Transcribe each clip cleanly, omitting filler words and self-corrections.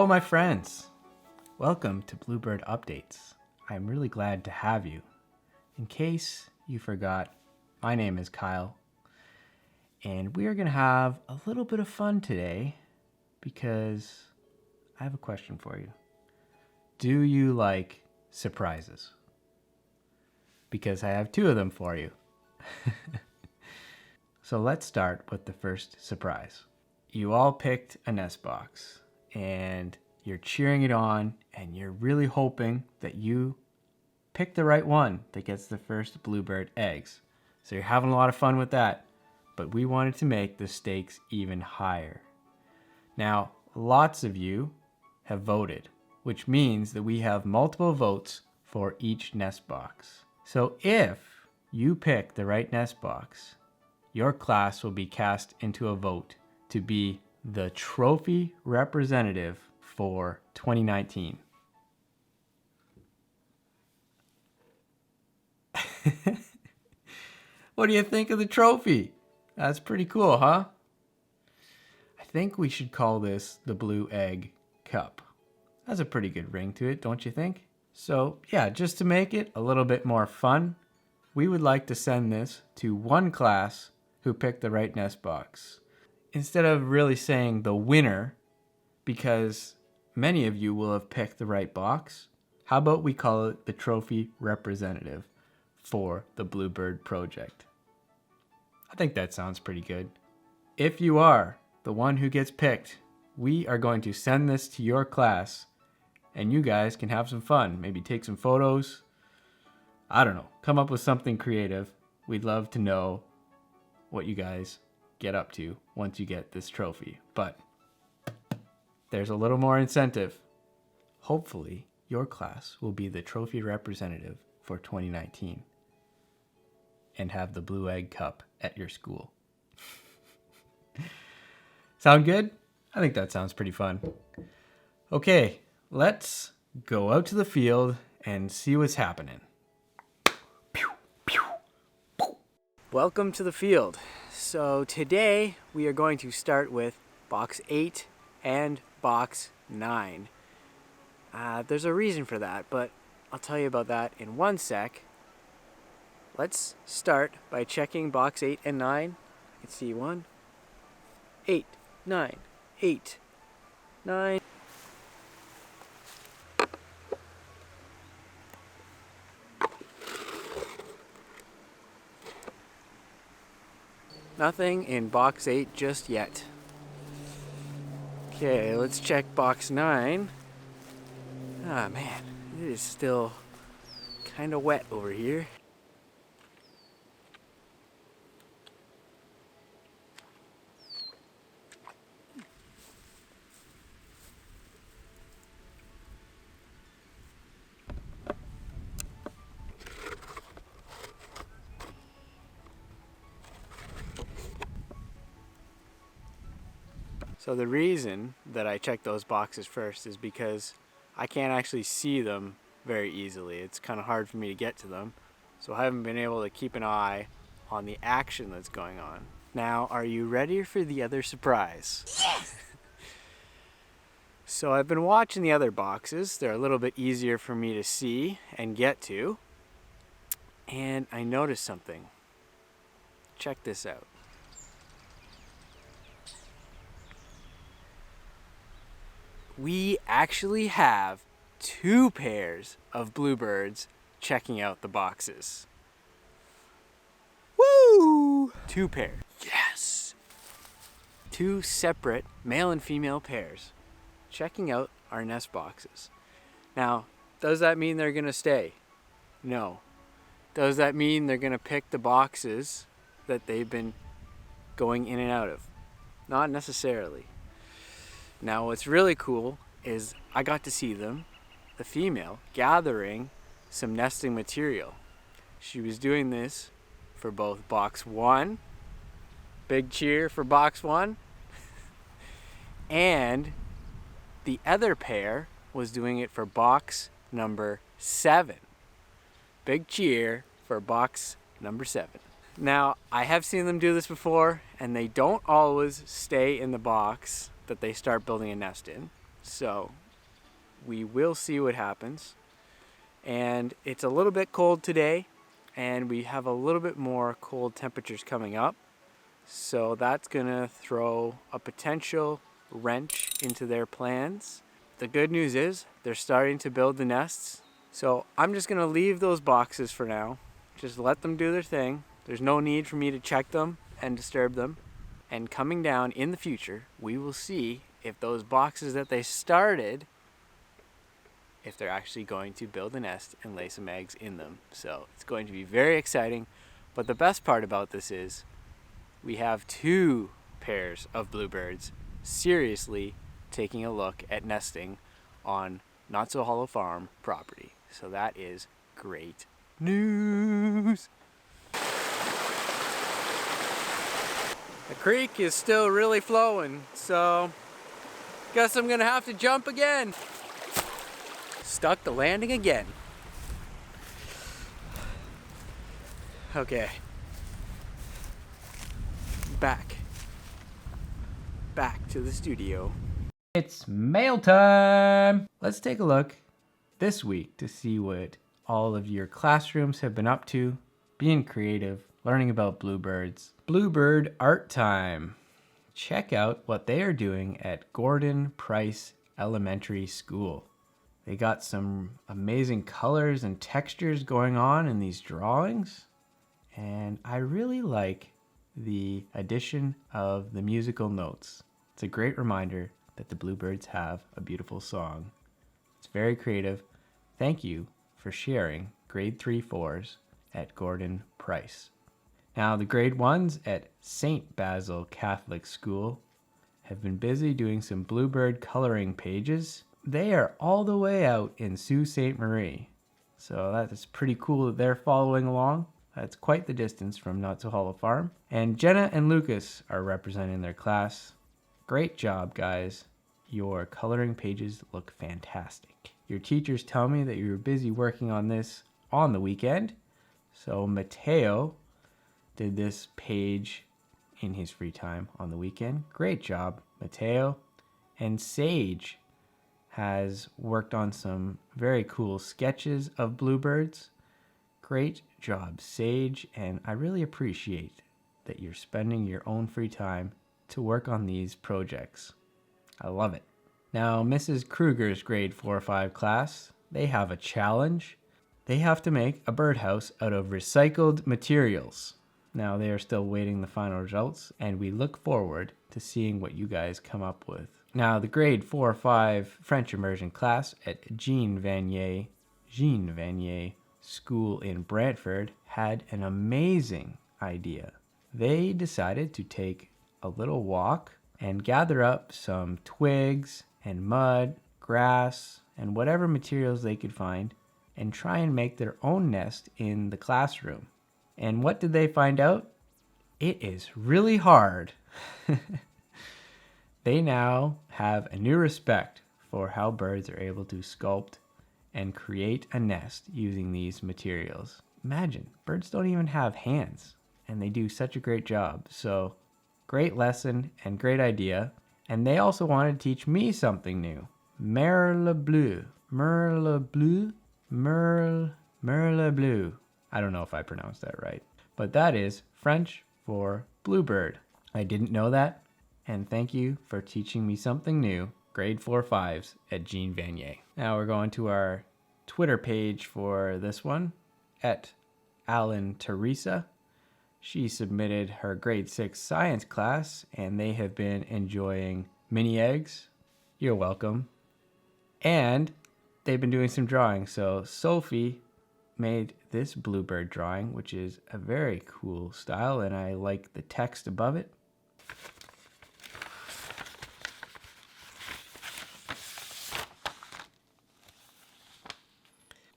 Hello, my friends. Welcome to Bluebird Updates. I'm really glad to have you. In case you forgot, my name is Kyle, and we are going to have a little bit of fun today because I have a question for you. Do you like surprises? Because I have two of them for you. So let's start with the first surprise. You all picked a nest box and you're cheering it on and you're really hoping that you pick the right one that gets the first bluebird eggs. So you're having a lot of fun with that, but we wanted to make the stakes even higher. Now, lots of you have voted, which means that we have multiple votes for each nest box. So if you pick the right nest box, your class will be cast into a vote to be the trophy representative for 2019. What do you think of the trophy? That's pretty cool, huh? I think we should call this the Blue Egg Cup. That's a pretty good ring to it, don't you think? So yeah, just to make it a little bit more fun, we would like to send this to one class who picked the right nest box. Instead of really saying the winner, because many of you will have picked the right box, how about we call it the trophy representative for the Bluebird project? I think that sounds pretty good. If you are the one who gets picked, we are going to send this to your class and you guys can have some fun. Maybe take some photos. I don't know. Come up with something creative. We'd love to know what you guys get up to once you get this trophy. But there's a little more incentive. Hopefully, your class will be the trophy representative for 2019 and have the Blue Egg Cup at your school. Sound good? I think that sounds pretty fun. Okay, let's go out to the field and see what's happening. Welcome to the field. So today we are going to start with box 8 and box 9. There's a reason for that, but I'll tell you about that in one sec. Let's start by checking box 8 and 9. I can see 1, 8, 9, 8, 9. Nothing in box 8 just yet. Okay, let's check box 9. Ah, man, it is still kind of wet over here. So the reason that I check those boxes first is because I can't actually see them very easily. It's kind of hard for me to get to them. So I haven't been able to keep an eye on the action that's going on. Now, are you ready for the other surprise? Yes! So I've been watching the other boxes. They're a little bit easier for me to see and get to. And I noticed something. Check this out. We actually have 2 pairs of bluebirds checking out the boxes. Woo! 2 pairs. Yes! 2 separate male and female pairs checking out our nest boxes. Now, does that mean they're going to stay? No. Does that mean they're going to pick the boxes that they've been going in and out of? Not necessarily. Now what's really cool is I got to see them, the female, gathering some nesting material. She was doing this for both box 1, big cheer for box 1, and the other pair was doing it for box number 7. Big cheer for box number 7. Now, I have seen them do this before, and they don't always stay in the box that they start building a nest in. So we will see what happens. And it's a little bit cold today, and we have a little bit more cold temperatures coming up. So that's gonna throw a potential wrench into their plans. The good news is they're starting to build the nests. So I'm just gonna leave those boxes for now. Just let them do their thing. There's no need for me to check them and disturb them. And coming down in the future, we will see if those boxes that they started, if they're actually going to build a nest and lay some eggs in them. So it's going to be very exciting. But the best part about this is we have 2 pairs of bluebirds seriously taking a look at nesting on Not So Hollow Farm property. So that is great news. The creek is still really flowing, so guess I'm gonna have to jump again. Stuck the landing again. Okay. Back to the studio. It's mail time! Let's take a look this week to see what all of your classrooms have been up to, being creative, learning about bluebirds. Bluebird Art Time. Check out what they are doing at Gordon Price Elementary School. They got some amazing colors and textures going on in these drawings, and I really like the addition of the musical notes. It's a great reminder that the Bluebirds have a beautiful song. It's very creative. Thank you for sharing grade 3-4s at Gordon Price. Now the grade 1s at St. Basil Catholic School have been busy doing some Bluebird coloring pages. They are all the way out in Sault Ste. Marie. So that is pretty cool that they're following along. That's quite the distance from Not So Hollow Farm. And Jenna and Lucas are representing their class. Great job, guys. Your coloring pages look fantastic. Your teachers tell me that you were busy working on this on the weekend. So Mateo did this page in his free time on the weekend. Great job, Mateo. And Sage has worked on some very cool sketches of bluebirds. Great job, Sage, and I really appreciate that you're spending your own free time to work on these projects. I love it. Now, Mrs. Kruger's grade 4-5 class, they have a challenge. They have to make a birdhouse out of recycled materials. Now, they are still waiting the final results, and we look forward to seeing what you guys come up with. Now, the grade 4-5 French immersion class at Jean Vanier School in Brantford had an amazing idea. They decided to take a little walk and gather up some twigs and mud, grass, and whatever materials they could find and try and make their own nest in the classroom. And what did they find out? It is really hard. They now have a new respect for how birds are able to sculpt and create a nest using these materials. Imagine, birds don't even have hands, and they do such a great job. So, great lesson and great idea. And they also wanted to teach me something new. Merle bleu. I don't know if I pronounced that right, but that is French for bluebird. I didn't know that, and thank you for teaching me something new. Grade 4-5s at Jean Vanier. Now we're going to our Twitter page for this one, at Alan Teresa. She submitted her grade 6 science class, and they have been enjoying mini eggs. You're welcome. And they've been doing some drawing. So Sophie made this bluebird drawing, which is a very cool style, and I like the text above it.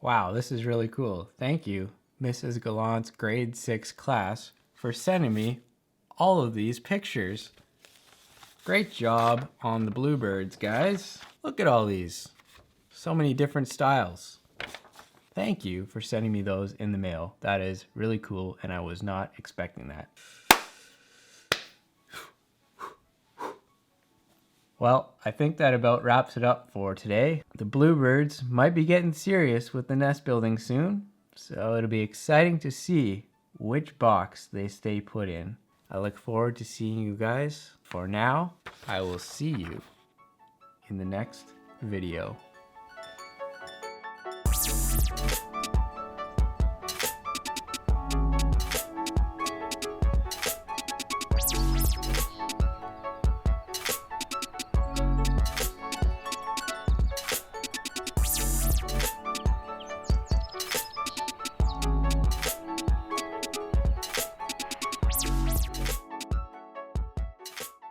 Wow, this is really cool. Thank you, Mrs. Gallant's grade 6 class, for sending me all of these pictures. Great job on the bluebirds, guys. Look at all these. So many different styles. Thank you for sending me those in the mail. That is really cool, and I was not expecting that. Well, I think that about wraps it up for today. The Bluebirds might be getting serious with the nest building soon, so it'll be exciting to see which box they stay put in. I look forward to seeing you guys. For now, I will see you in the next video.